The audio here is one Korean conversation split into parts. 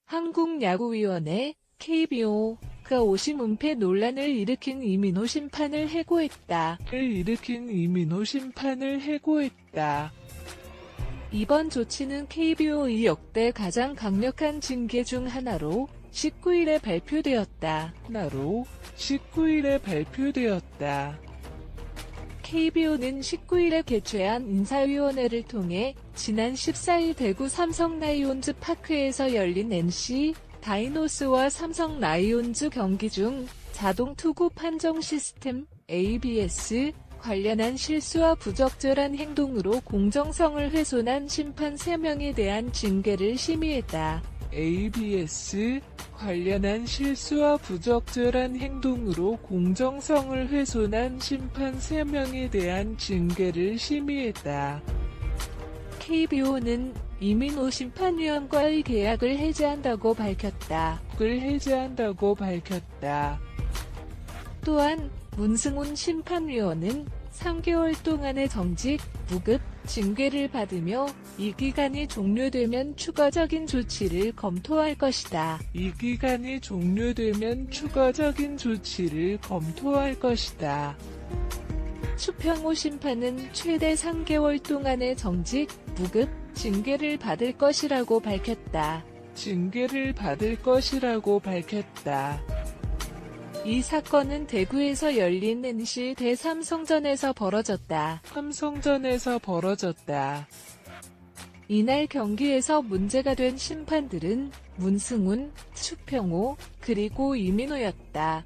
한국야구위원회 KBO가 오심 은폐 논란을 일으킨 이민호 심판을 해고했다. 이번 조치는 KBO의 역대 가장 강력한 징계 중 하나로 19일에 발표되었다. KBO는 19일에 개최한 인사위원회를 통해 지난 14일 대구 삼성 라이온즈 파크에서 열린 NC 다이노스와 삼성 라이온즈 경기 중 자동 투구 판정 시스템 ABS 관련한 실수와 부적절한 행동으로 공정성을 훼손한 심판 3명에 대한 징계를 심의했다. ABS 관련한 실수와 부적절한 행동으로 공정성을 훼손한 심판 3명에 대한 징계를 심의했다. KBO는 이민호 심판위원과의 계약을 해지한다고 밝혔다. 또한 문승훈 심판위원은 3개월 동안의 정직, 무급, 징계를 받으며 이 기간이 종료되면 추가적인 조치를 검토할 것이다. 추평호 심판은 최대 3개월 동안의 정직, 무급, 징계를 받을 것이라고 밝혔다. 이 사건은 대구에서 열린 NC 대 삼성전에서 벌어졌다. 이날 경기에서 문제가 된 심판들은 문승훈, 추평호, 그리고 이민호였다.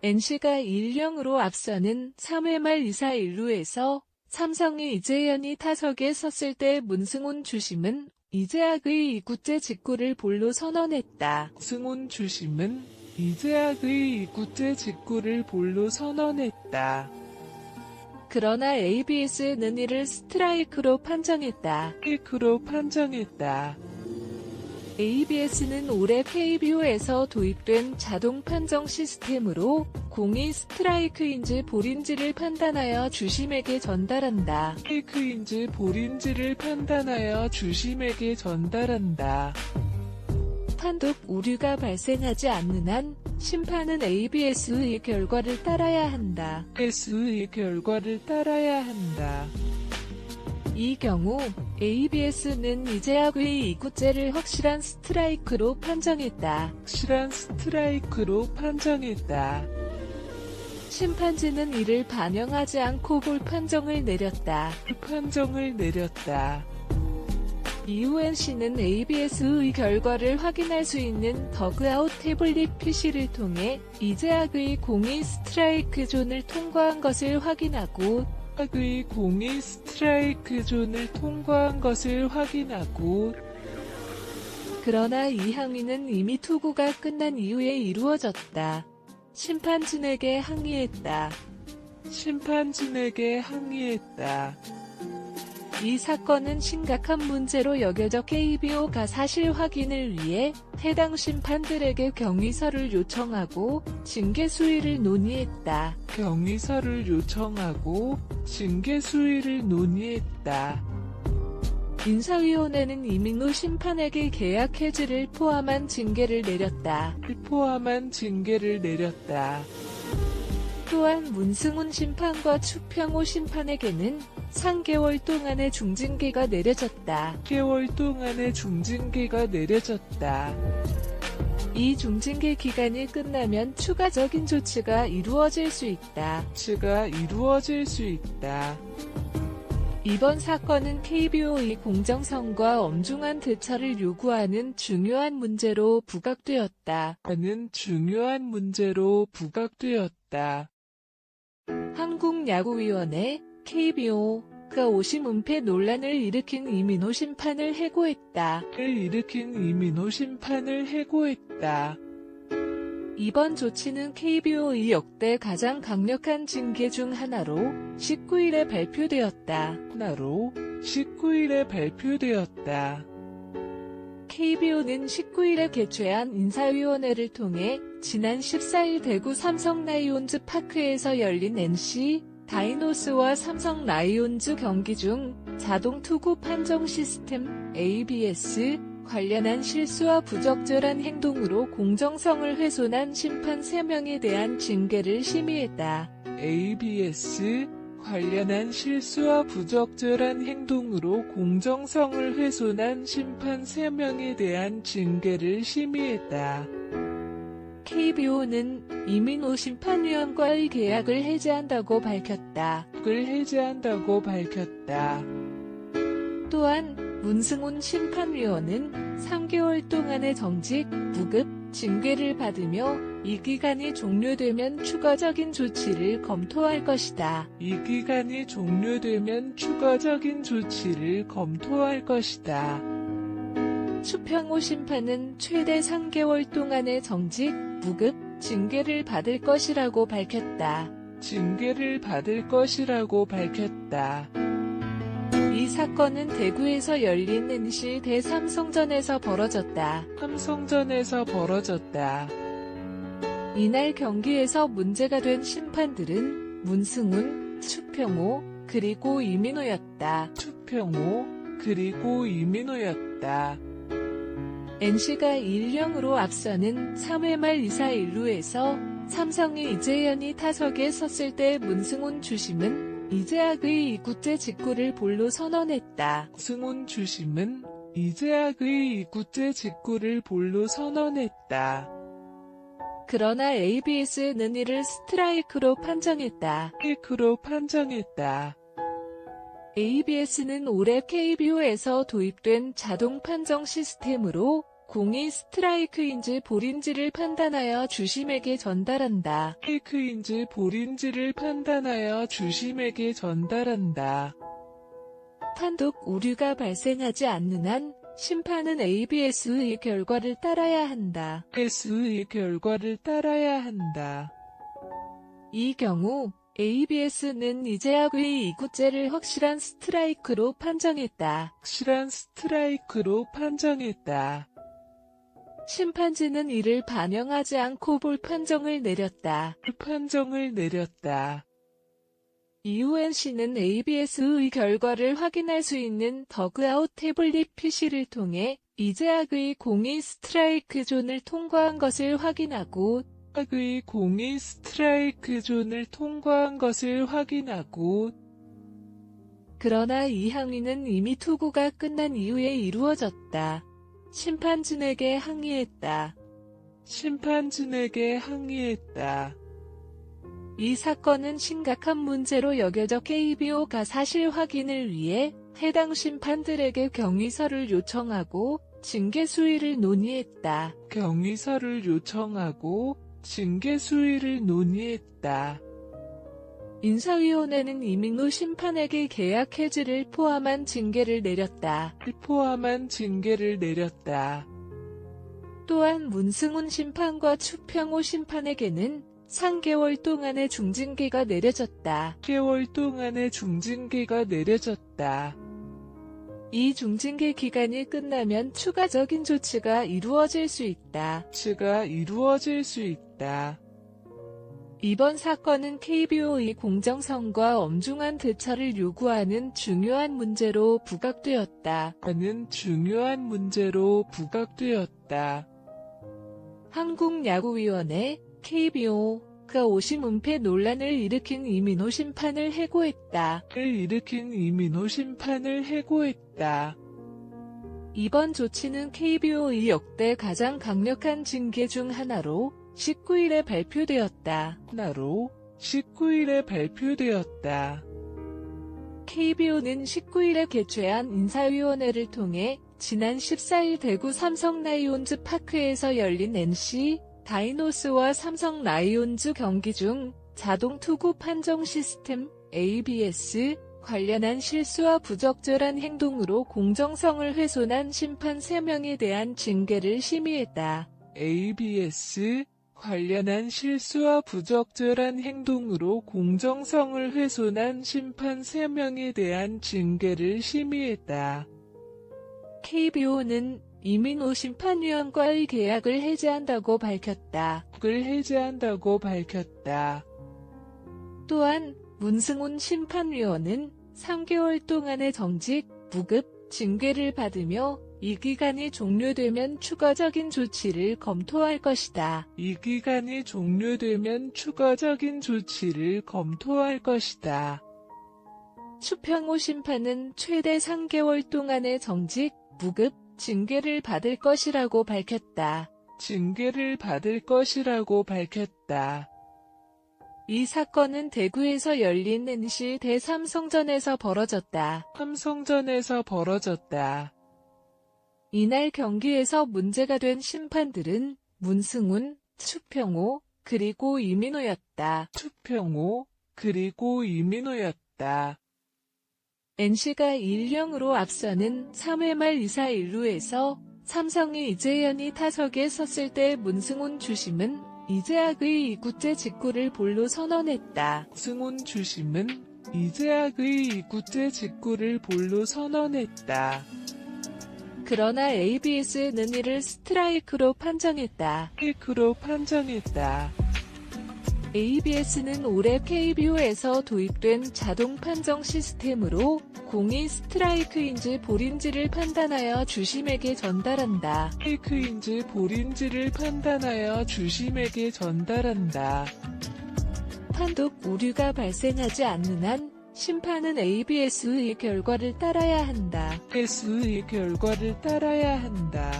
NC가 1-0으로 앞서는 3회 말 2사 1루에서 삼성의 이재현이 타석에 섰을 때 문승훈 주심은 이재학의 2구째 직구를 볼로 선언했다. 그러나 ABS는 이를 스트라이크로 판정했다. ABS는 올해 KBO에서 도입된 자동 판정 시스템으로 공이 스트라이크인지 볼인지를 판단하여 주심에게 전달한다. 판독 오류가 발생하지 않는 한 심판은 ABS의 결과를 따라야 한다. 이 경우 ABS는 이재학의 2구째를 확실한 스트라이크로 판정했다. 심판진은 이를 반영하지 않고 볼 판정을 내렸다. 이후 NC는 ABS의 결과를 확인할 수 있는 더그아웃 태블릿 PC를 통해 이재학의 공이 스트라이크 존을 통과한 것을 확인하고 그러나 이 항의는 이미 투구가 끝난 이후에 이루어졌다. 심판진에게 항의했다. 이 사건은 심각한 문제로 여겨져 KBO가 사실 확인을 위해 해당 심판들에게 경위서를 요청하고 징계 수위를 논의했다. 인사위원회는 이민호 심판에게 계약 해지를 포함한 징계를 내렸다. 또한 문승훈 심판과 추평호 심판에게는 3개월 동안의 중징계가 내려졌다. 이 중징계 기간이 끝나면 추가적인 조치가 이루어질 수 있다. 이번 사건은 KBO의 공정성과 엄중한 대처를 요구하는 중요한 문제로 부각되었다. 한국야구위원회 KBO가 오심 은폐 논란을 일으킨 이민호 심판을 해고했다. 이번 조치는 KBO의 역대 가장 강력한 징계 중 하나로 19일에 발표되었다. KBO는 19일에 개최한 인사위원회를 통해 지난 14일 대구 삼성 라이온즈 파크에서 열린 NC 다이노스와 삼성 라이온즈 경기 중 자동 투구 판정 시스템 ABS 관련한 실수와 부적절한 행동으로 공정성을 훼손한 심판 3명에 대한 징계를 심의했다. ABS 관련한 실수와 부적절한 행동으로 공정성을 훼손한 심판 3명에 대한 징계를 심의했다. KBO는 이민호 심판위원과의 계약을 해지한다고 밝혔다. 또한 문승훈 심판위원은 3개월 동안의 정직, 무급, 징계를 받으며 이 기간이 종료되면 추가적인 조치를 검토할 것이다. 추평호 심판은 최대 3개월 동안의 정직, 무급, 징계를 받을 것이라고 밝혔다. 이 사건은 대구에서 열린 NC 대 삼성전에서 벌어졌다. 이날 경기에서 문제가 된 심판들은 문승훈, 추평호, 그리고 이민호였다. NC가 1-0으로 앞서는 3회 말 2사 1루에서 삼성의 이재현이 타석에 섰을 때 문승훈 주심은 이재학의 2구째 직구를 볼로 선언했다. 그러나 ABS는 이를 스트라이크로 판정했다. ABS는 올해 KBO에서 도입된 자동 판정 시스템으로 공이 스트라이크인지 볼인지를 판단하여 주심에게 전달한다. 판독 오류가 발생하지 않는 한 심판은 ABS의 결과를 따라야 한다. 이 경우 ABS는 이재학의 2구째를 확실한 스트라이크로 판정했다. 심판진은 이를 반영하지 않고 볼 판정을 내렸다. 이후 NC는 ABS의 결과를 확인할 수 있는 더그아웃 태블릿 PC를 통해 이재학의 공이 스트라이크 존을 통과한 것을 확인하고 그러나 이 항의는 이미 투구가 끝난 이후에 이루어졌다. 심판진에게 항의했다. 이 사건은 심각한 문제로 여겨져 KBO가 사실 확인을 위해 해당 심판들에게 경위서를 요청하고 징계 수위를 논의했다. 인사위원회는 이민호 심판에게 계약 해지를 포함한 징계를 내렸다. 또한 문승훈 심판과 추평호 심판에게는 3개월 동안의 중징계가 내려졌다. 이 중징계 기간이 끝나면 추가적인 조치가 이루어질 수 있다. 이번 사건은 KBO의 공정성과 엄중한 대처를 요구하는 중요한 문제로 부각되었다. 한국야구위원회 KBO가 오심 은폐 논란을 일으킨 이민호 심판을 해고했다. 이번 조치는 KBO의 역대 가장 강력한 징계 중 하나로 19일에 발표되었다. KBO는 19일에 개최한 인사위원회를 통해 지난 14일 대구 삼성 라이온즈 파크에서 열린 NC 다이노스와 삼성 라이온즈 경기 중 자동 투구 판정 시스템 ABS 관련한 실수와 부적절한 행동으로 공정성을 훼손한 심판 3명에 대한 징계를 심의했다. ABS 관련한 실수와 부적절한 행동으로 공정성을 훼손한 심판 3명에 대한 징계를 심의했다. KBO는 이민호 심판위원과의 계약을 해지한다고 밝혔다. 또한 문승훈 심판위원은 3개월 동안의 정직, 무급, 징계를 받으며 이 기간이 종료되면 추가적인 조치를 검토할 것이다. 이 기간이 종료되면 추가적인 조치를 검토할 것이다. 추평호 심판은 최대 3개월 동안의 정직, 무급, 징계를 받을 것이라고 밝혔다. 징계를 받을 것이라고 밝혔다. 이 사건은 대구에서 열린 NC 대 삼성전에서 벌어졌다. 삼성전에서 벌어졌다. 이날 경기에서 문제가 된 심판들은 문승훈, 추평호, 그리고 이민호였다. 추평호, 그리고 이민호였다. NC가 1-0으로 앞서는 3회 말 2사 1루에서 삼성의 이재현이 타석에 섰을 때 문승훈 주심은 이재학의 2구째 직구를 볼로 선언했다. 승훈 주심은 이재학의 2구째 직구를 볼로 선언했다. 그러나 ABS는 이를 스트라이크로 판정했다. 스트라이크로 판정했다. ABS는 올해 KBO에서 도입된 자동 판정 시스템으로 공이 스트라이크인지 볼인지를 판단하여 주심에게 전달한다. 스트라이크인지 볼인지를 판단하여 주심에게 전달한다. 판독 오류가 발생하지 않는 한 심판은 ABS의 결과를 따라야 한다. ABS의 결과를 따라야 한다.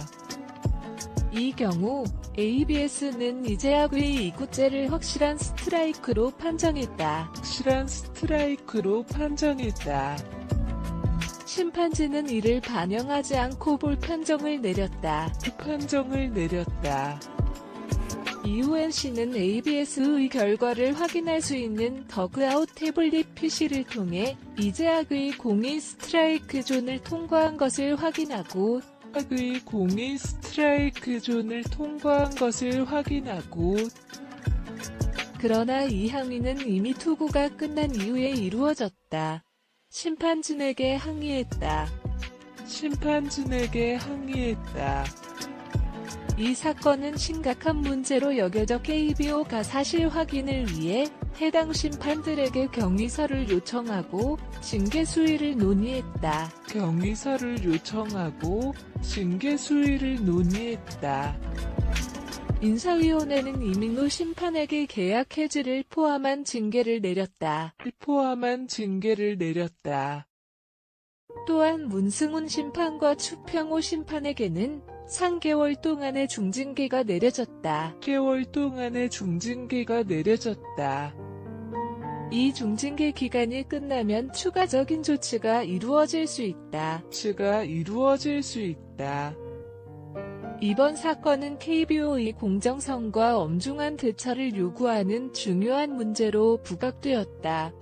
이 경우 ABS는 이재학의 2구째를 확실한 스트라이크로 판정했다. 확실한 스트라이크로 판정했다. 심판진은 이를 반영하지 않고 볼 판정을 내렸다. 판정을 내렸다. 이후 NC는 ABS의 결과를 확인할 수 있는 더그아웃 태블릿 PC를 통해 이재학의 공이 스트라이크 존을 통과한 것을 확인하고 의 공이 스트라이크 존을 통과한 것을 확인하고 그러나 이 항의는 이미 투구가 끝난 이후에 이루어졌다. 심판진에게 항의했다. 심판진에게 항의했다. 이 사건은 심각한 문제로 여겨져 KBO가 사실 확인을 위해 해당 심판들에게 경위서를 요청하고 징계 수위를 논의했다. 경위서를 요청하고 징계 수위를 논의했다. 인사위원회는 이민호 심판에게 계약 해지를 포함한 징계를 내렸다. 또한 문승훈 심판과 추평호 심판에게는 3개월 동안의 중징계가 내려졌다. 3개월 동안의 중징계가 내려졌다. 이 중징계 기간이 끝나면 추가적인 조치가 이루어질 수 있다. 이번 사건은 KBO의 공정성과 엄중한 대처를 요구하는 중요한 문제로 부각되었다.